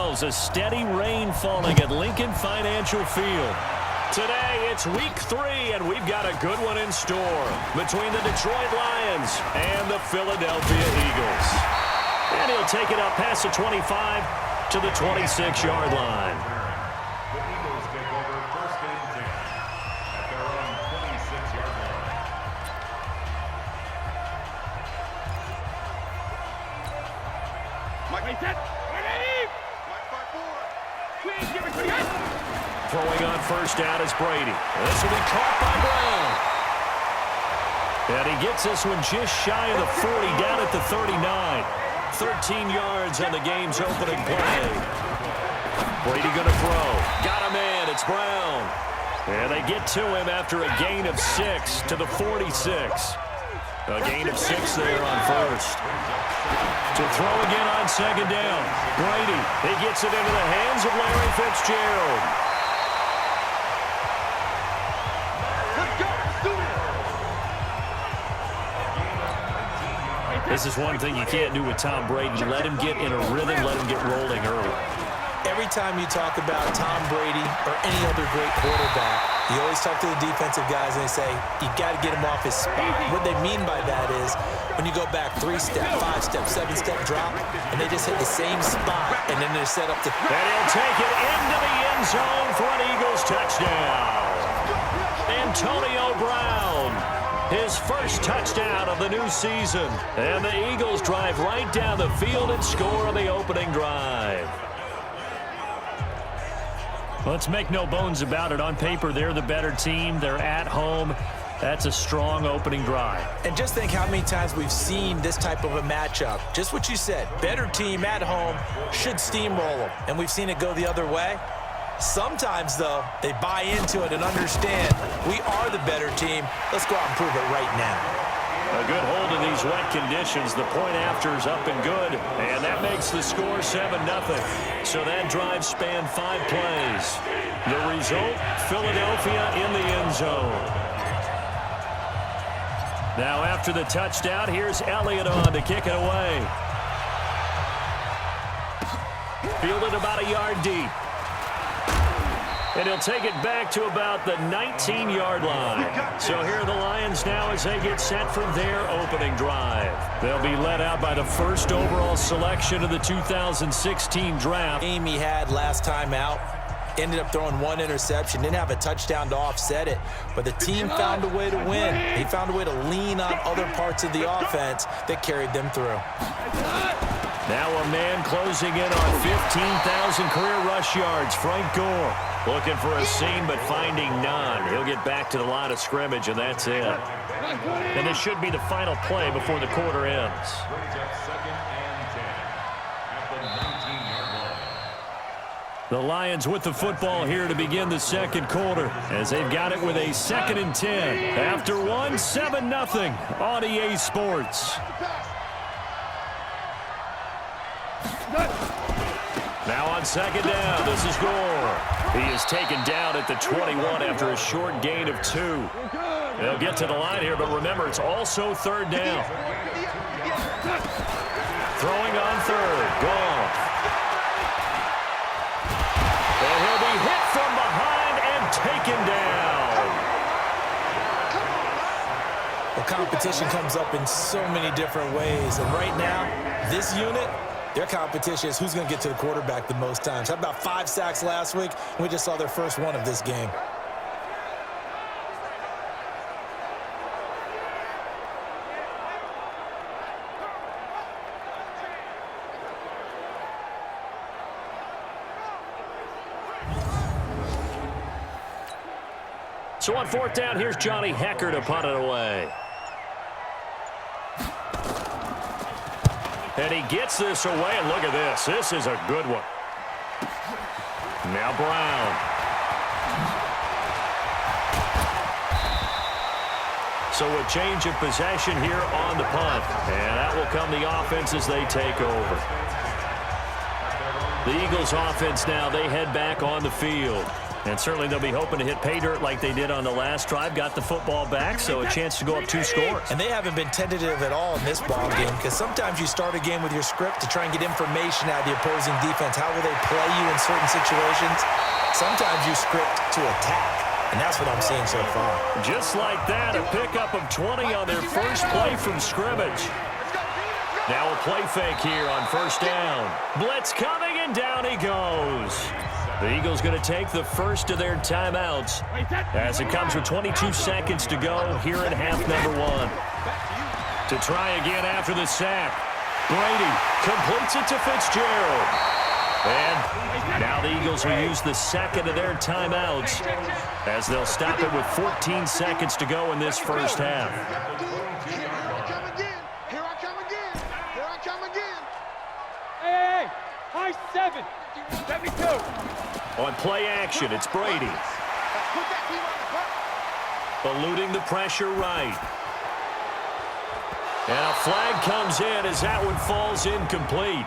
themselves a steady rain falling at Lincoln Financial Field. Today, it's week 3, and we've got a good one in store between the Detroit Lions and the Philadelphia Eagles. And he'll take it up past the 25 to the 26-yard line. The Eagles take over first and 10 at their own 26-yard line. Throwing on first down is Brady. This will be caught by Brown. And he gets this one just shy of the 40, down at the 39. 13 yards on the game's opening play. Brady going to throw. Got him in. It's Brown. And they get to him after a gain of 6 to the 46. A gain of 6 there on first. To throw again on second down. Brady, he gets it into the hands of Larry Fitzgerald. This is one thing you can't do with Tom Brady. Let him get in a rhythm, let him get rolling early. Every time you talk about Tom Brady or any other great quarterback, you always talk to the defensive guys and they say, you got to get him off his spot. What they mean by that is when you go back 3-step, 5-step, 7-step drop, and they just hit the same spot, and then they're set up to... And he'll take it into the end zone for an Eagles touchdown. Antonio Brown, his first touchdown of the new season. And the Eagles drive right down the field and score on the opening drive. Let's make no bones about it. On paper, they're the better team. They're at home. That's a strong opening drive. And just think how many times we've seen this type of a matchup. Just what you said, better team at home should steamroll them. And we've seen it go the other way. Sometimes, though, they buy into it and understand we are the better team. Let's go out and prove it right now. A good hold in these wet conditions. The point after is up and good. And that makes the score 7-0. So that drive spanned 5 plays. The result, Philadelphia in the end zone. Now after the touchdown, here's Elliott on to kick it away. Fielded about a yard deep. And he'll take it back to about the 19-yard line. So here are the Lions now as they get set for their opening drive. They'll be led out by the first overall selection of the 2016 draft. Game he had last time out. Ended up throwing 1 interception. Didn't have a touchdown to offset it. But the team found a way to win. He found a way to lean on other parts of the offense that carried them through. Now a man closing in on 15,000 career rush yards. Frank Gore looking for a seam but finding none. He'll get back to the line of scrimmage, and that's it. And this should be the final play before the quarter ends. The Lions with the football here to begin the second quarter as they've got it with a 2nd and 10. After 1, 7-0 on EA Sports. Now on second down, this is Gore. He is taken down at the 21 after a short gain of 2. They'll get to the line here, but remember, it's also 3rd down. Throwing on 3rd, Goff. And he'll be hit from behind and taken down. Well, competition comes up in so many different ways, and right now, this unit, their competition is who's going to get to the quarterback the most times. How about 5 sacks last week? We just saw their first one of this game. So on 4th down, here's Johnny Hecker to punt it away. And he gets this away, and look at this. This is a good one. Now Brown. So a change of possession here on the punt. And that will come the offense as they take over. The Eagles offense now, they head back on the field. And certainly they'll be hoping to hit pay dirt like they did on the last drive. Got the football back, so a chance to go up 2 scores. And they haven't been tentative at all in this ball game, because sometimes you start a game with your script to try and get information out of the opposing defense. How will they play you in certain situations? Sometimes you script to attack, and that's what I'm seeing so far. Just like that, a pickup of 20 on their first play from scrimmage. Now a play fake here on first down. Blitz coming, and down he goes. The Eagles going to take the first of their timeouts as it comes with 22 seconds to go here in half number 1. To try again after the sack. Brady completes it to Fitzgerald. And now the Eagles will use the second of their timeouts as they'll stop it with 14 seconds to go in this first half. Here I come again. Hey, high 7. Let me go. On play action, it's Brady. Eluding the pressure right. And a flag comes in as that one falls incomplete.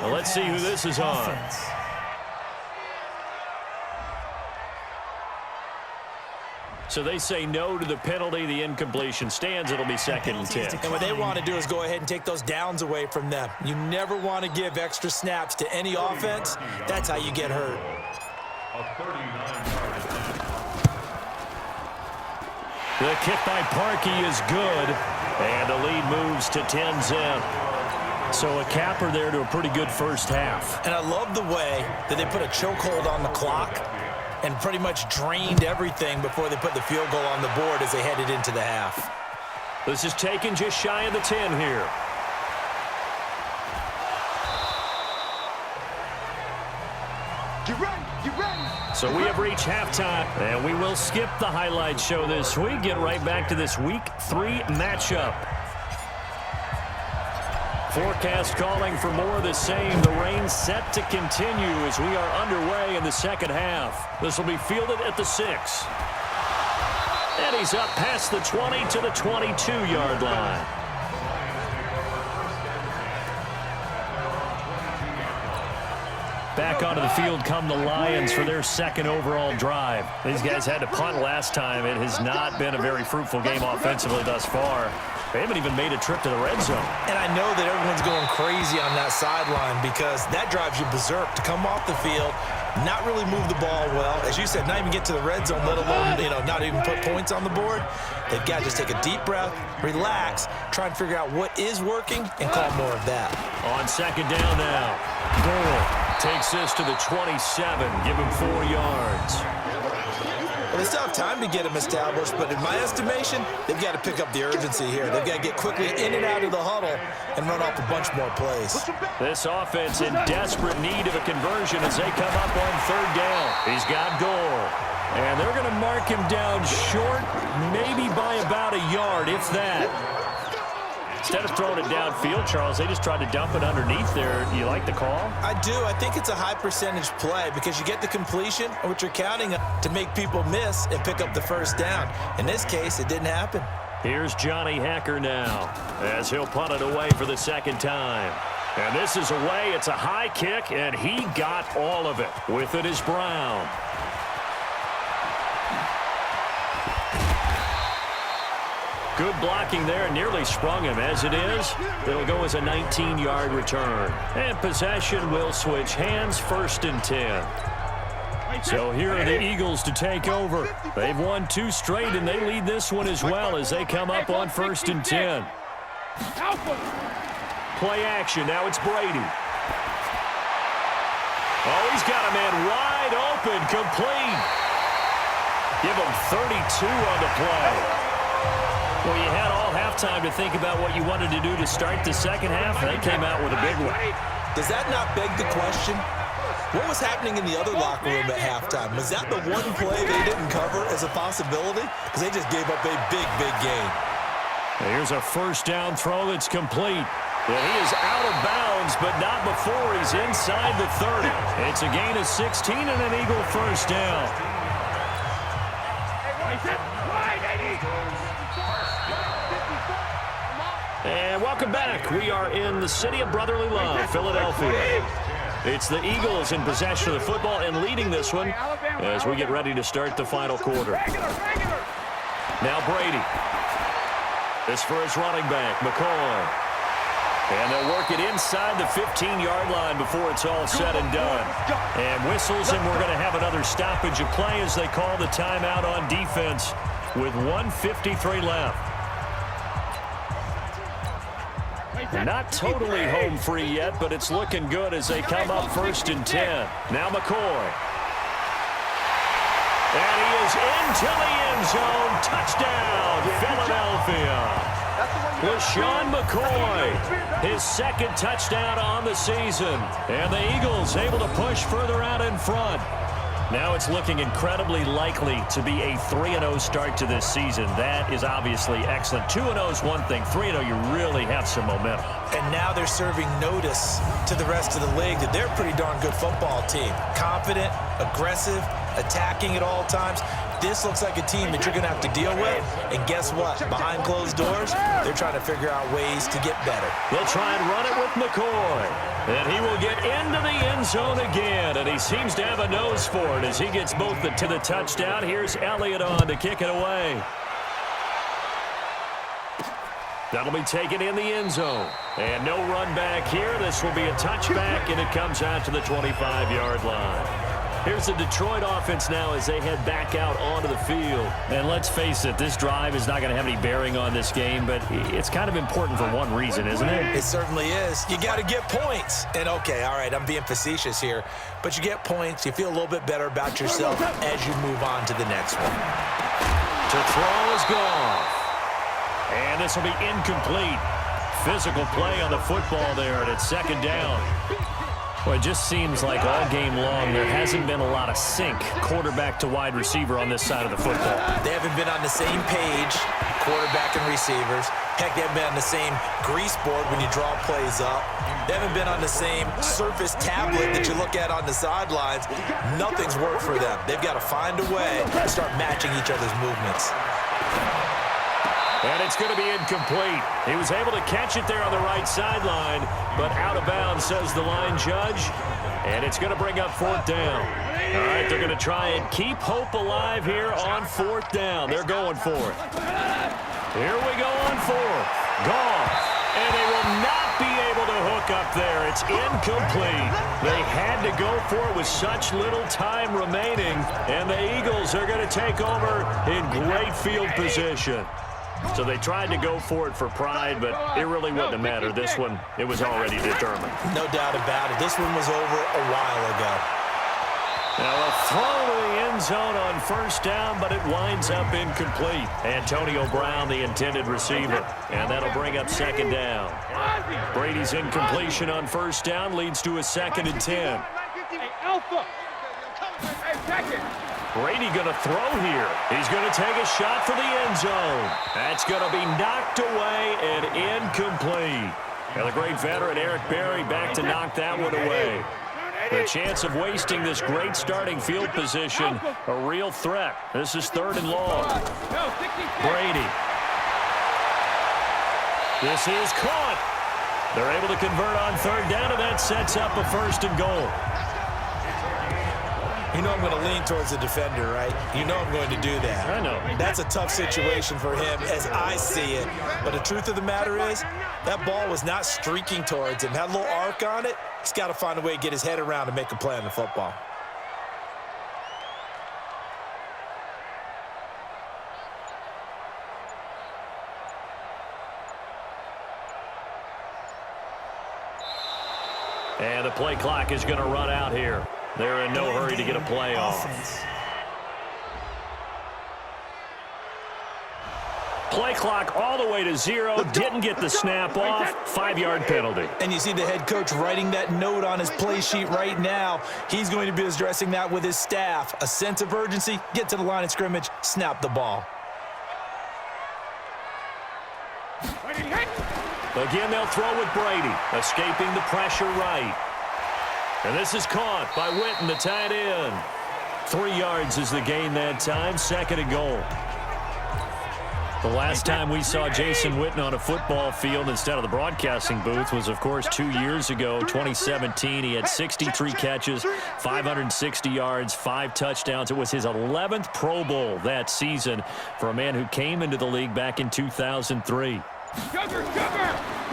Well, let's see who this is on. So they say no to the penalty. The incompletion stands. It'll be 2nd and 10. And what they want to do is go ahead and take those downs away from them. You never want to give extra snaps to any offense. That's how you get hurt. A 39-yard attempt. The kick by Parkey is good. And the lead moves to 10-zip. So a capper there to a pretty good first half. And I love the way that they put a chokehold on the clock and pretty much drained everything before they put the field goal on the board as they headed into the half. This is taken just shy of the 10 here. Get ready. So we have reached halftime, and we will skip the highlight show this week. Get right back to this Week 3 matchup. Forecast calling for more of the same. The rain set to continue as we are underway in the second half. This will be fielded at the 6. And he's up past the 20 to the 22-yard line. Back onto the field come the Lions for their second overall drive. These guys had to punt last time. It has not been a very fruitful game offensively thus far. They haven't even made a trip to the red zone. And I know that everyone's going crazy on that sideline because that drives you berserk to come off the field, not really move the ball well. As you said, not even get to the red zone, let alone, not even put points on the board. They've got to just take a deep breath, relax, try and figure out what is working, and call more of that. On second down now, Gore takes this to the 27, give him 4 yards. Well, they still have time to get him established, but in my estimation, they've got to pick up the urgency here. They've got to get quickly in and out of the huddle and run off a bunch more plays. This offense in desperate need of a conversion as they come up on third down. He's got Gore. And they're going to mark him down short, maybe by about a yard, if that. Instead of throwing it downfield, Charles, they just tried to dump it underneath there. Do you like the call? I do. I think it's a high percentage play because you get the completion, which you're counting to make people miss and pick up the first down. In this case, it didn't happen. Here's Johnny Hacker now as he'll punt it away for the second time. And this is away. It's a high kick, and he got all of it. With it is Brown. Good blocking there, nearly sprung him. As it is, it'll go as a 19-yard return. And possession will switch hands, 1st and 10. So here are the Eagles to take over. They've won 2 straight, and they lead this one as well as they come up on 1st and 10. Play action. Now it's Brady. Oh, he's got a man wide open, complete. Give him 32 on the play. Well, you had all halftime to think about what you wanted to do to start the second half, and they came out with a big one. Does that not beg the question? What was happening in the other locker room at halftime? Was that the one play they didn't cover as a possibility? Because they just gave up a big, big game. Here's a first down throw that's complete. Well, he is out of bounds, but not before he's inside the 30. It's a gain of 16 and an Eagle first down. And welcome back. We are in the city of brotherly love, Philadelphia. It's the Eagles in possession of the football and leading this one as we get ready to start the final quarter. Now Brady. This for his running back, McCoy. And they'll work it inside the 15-yard line before it's all said and done. And whistles, and we're going to have another stoppage of play as they call the timeout on defense with 1:53 left. They're not totally home free yet, but it's looking good as they come up 1st and 10. Now McCoy. And he is into the end zone. Touchdown, Philadelphia. LaShawn McCoy, his 2nd touchdown on the season. And the Eagles able to push further out in front. Now it's looking incredibly likely to be a 3-0 start to this season. That is obviously excellent. 2-0 is one thing. 3-0, you really have some momentum. And now they're serving notice to the rest of the league that they're a pretty darn good football team. Confident, aggressive, attacking at all times. This looks like a team that you're going to have to deal with. And guess what? Behind closed doors, they're trying to figure out ways to get better. They'll try and run it with McCoy. And he will get into the end zone again. And he seems to have a nose for it as he gets both to the touchdown. Here's Elliott on to kick it away. That'll be taken in the end zone. And no run back here. This will be a touchback, and it comes out to the 25-yard line. Here's the Detroit offense now as they head back out onto the field. And let's face it, this drive is not going to have any bearing on this game, but it's kind of important for one reason, isn't it? It certainly is. You got to get points. And, okay, all right, I'm being facetious here, but you get points. You feel a little bit better about yourself as you move on to the next one. To throw is gone. And this will be incomplete. Physical play on the football there, and it's 2nd down. Well, it just seems like all game long there hasn't been a lot of sync quarterback to wide receiver on this side of the football. They haven't been on the same page, quarterback and receivers. Heck, they haven't been on the same grease board when you draw plays up. They haven't been on the same surface tablet that you look at on the sidelines. Nothing's worked for them. They've got to find a way to start matching each other's movements. And it's going to be incomplete. He was able to catch it there on the right sideline, but out of bounds, says the line judge. And it's going to bring up 4th down. All right, they're going to try and keep hope alive here on 4th down. They're going for it. Here we go on 4th. Gone. And they will not be able to hook up there. It's incomplete. They had to go for it with such little time remaining. And the Eagles are going to take over in great field position. So they tried to go for it for pride, but it really wouldn't have mattered. This one, it was already determined. No doubt about it. This one was over a while ago. Now a throw to the end zone on 1st down, but it winds up incomplete. Antonio Brown, the intended receiver, and that'll bring up 2nd down. Brady's incompletion on 1st down leads to a 2nd and 10. Hey, Alpha! Hey, second! Brady going to throw here. He's going to take a shot for the end zone. That's going to be knocked away and incomplete. And the great veteran Eric Berry back to knock that one away. The chance of wasting this great starting field position, a real threat. This is 3rd and long. Brady. This is caught. They're able to convert on 3rd down, and that sets up a 1st and goal. You know I'm going to lean towards the defender, right? You know I'm going to do that. I know. That's a tough situation for him as I see it. But the truth of the matter is, that ball was not streaking towards him. Had a little arc on it. He's got to find a way to get his head around and make a play on the football. And the play clock is going to run out here. They're in no hurry to get a play off. Play clock all the way to 0. Didn't get the snap off. 5-yard penalty. And you see the head coach writing that note on his play sheet right now. He's going to be addressing that with his staff. A sense of urgency, get to the line of scrimmage, snap the ball. Again, they'll throw with Brady, escaping the pressure right. And this is caught by Witten, the tight end. 3 yards is the gain that time, 2nd and goal. The last time we saw Jason Witten on a football field instead of the broadcasting booth was, of course, 2 years ago, 2017. He had 63 catches, 560 yards, 5 touchdowns. It was his 11th Pro Bowl that season for a man who came into the league back in 2003.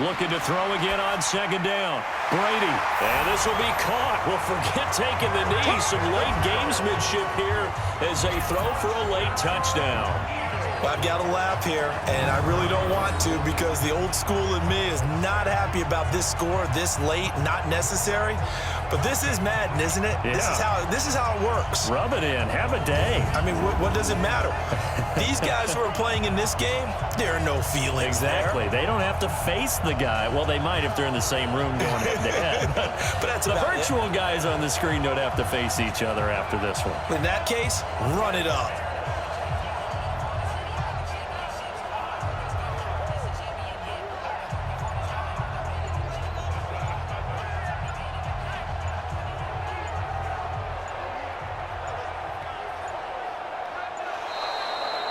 Looking to throw again on second down. Brady. And this will be caught. Well, forget taking the knee. Some late gamesmanship here as they throw for a late touchdown. Well, I've got to laugh here, and I really don't want to because the old school in me is not happy about this score this late, not necessary. But this is Madden, isn't it? Yeah. This is how it works. Rub it in. Have a day. I mean, what does it matter? These guys who are playing in this game, there are no feelings Exactly. there. They don't have to face the guy. Well, they might if they're in the same room going head-to-head. But that's the about virtual guys on the screen don't have to face each other after this one. In that case, run it up.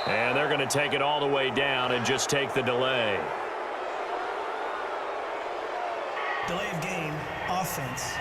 And they're going to take it all the way down and just take the delay. Delay of game, offense.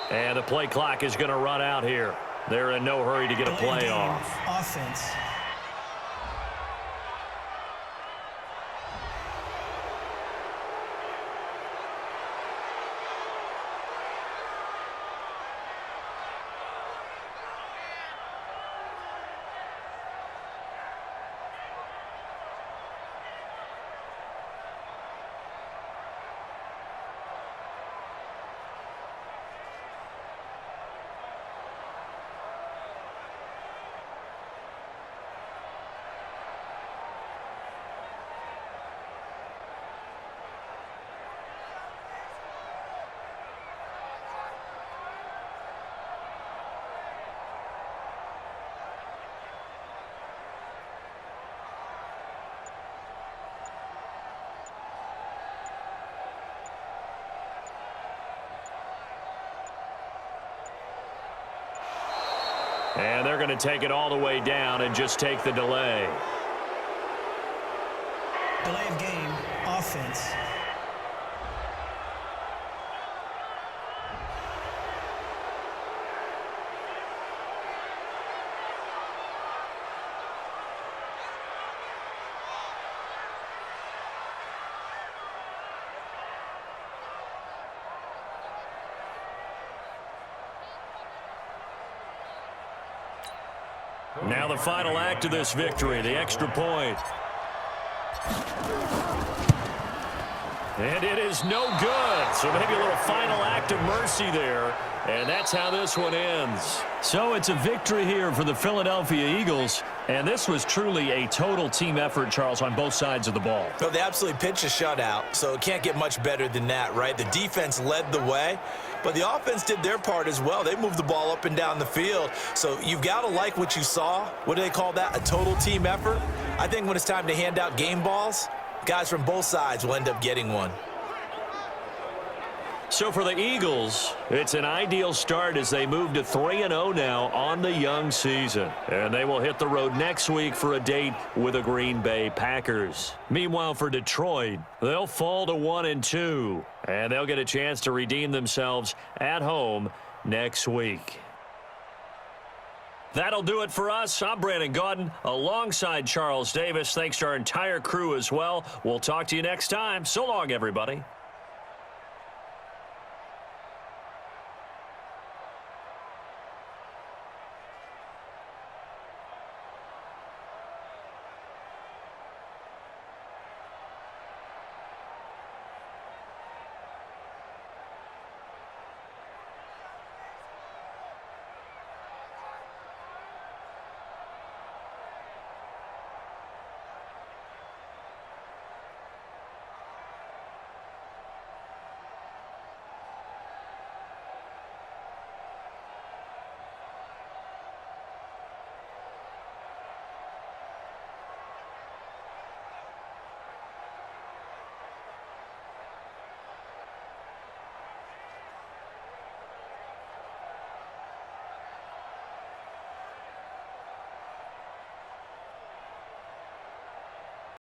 And the play clock is going to run out here. They're in no hurry to get a play off. Offense. And they're going to take it all the way down and just take the delay. Delay of game, offense. Now the final act of this victory, the extra point. And it is no good. So maybe a little final act of mercy there. And that's how this one ends. So it's a victory here for the Philadelphia Eagles. And this was truly a total team effort, Charles, on both sides of the ball. No, they absolutely pitched a shutout, so it can't get much better than that, right? The defense led the way, but the offense did their part as well. They moved the ball up and down the field. So you've got to like what you saw. What do they call that? A total team effort? I think when it's time to hand out game balls, guys from both sides will end up getting one. So for the Eagles, it's an ideal start as they move to 3-0 now on the young season. And they will hit the road next week for a date with the Green Bay Packers. Meanwhile, for Detroit, they'll fall to 1-2. And they'll get a chance to redeem themselves at home next week. That'll do it for us. I'm Brandon Gaudin alongside Charles Davis. Thanks to our entire crew as well. We'll talk to you next time. So long, everybody.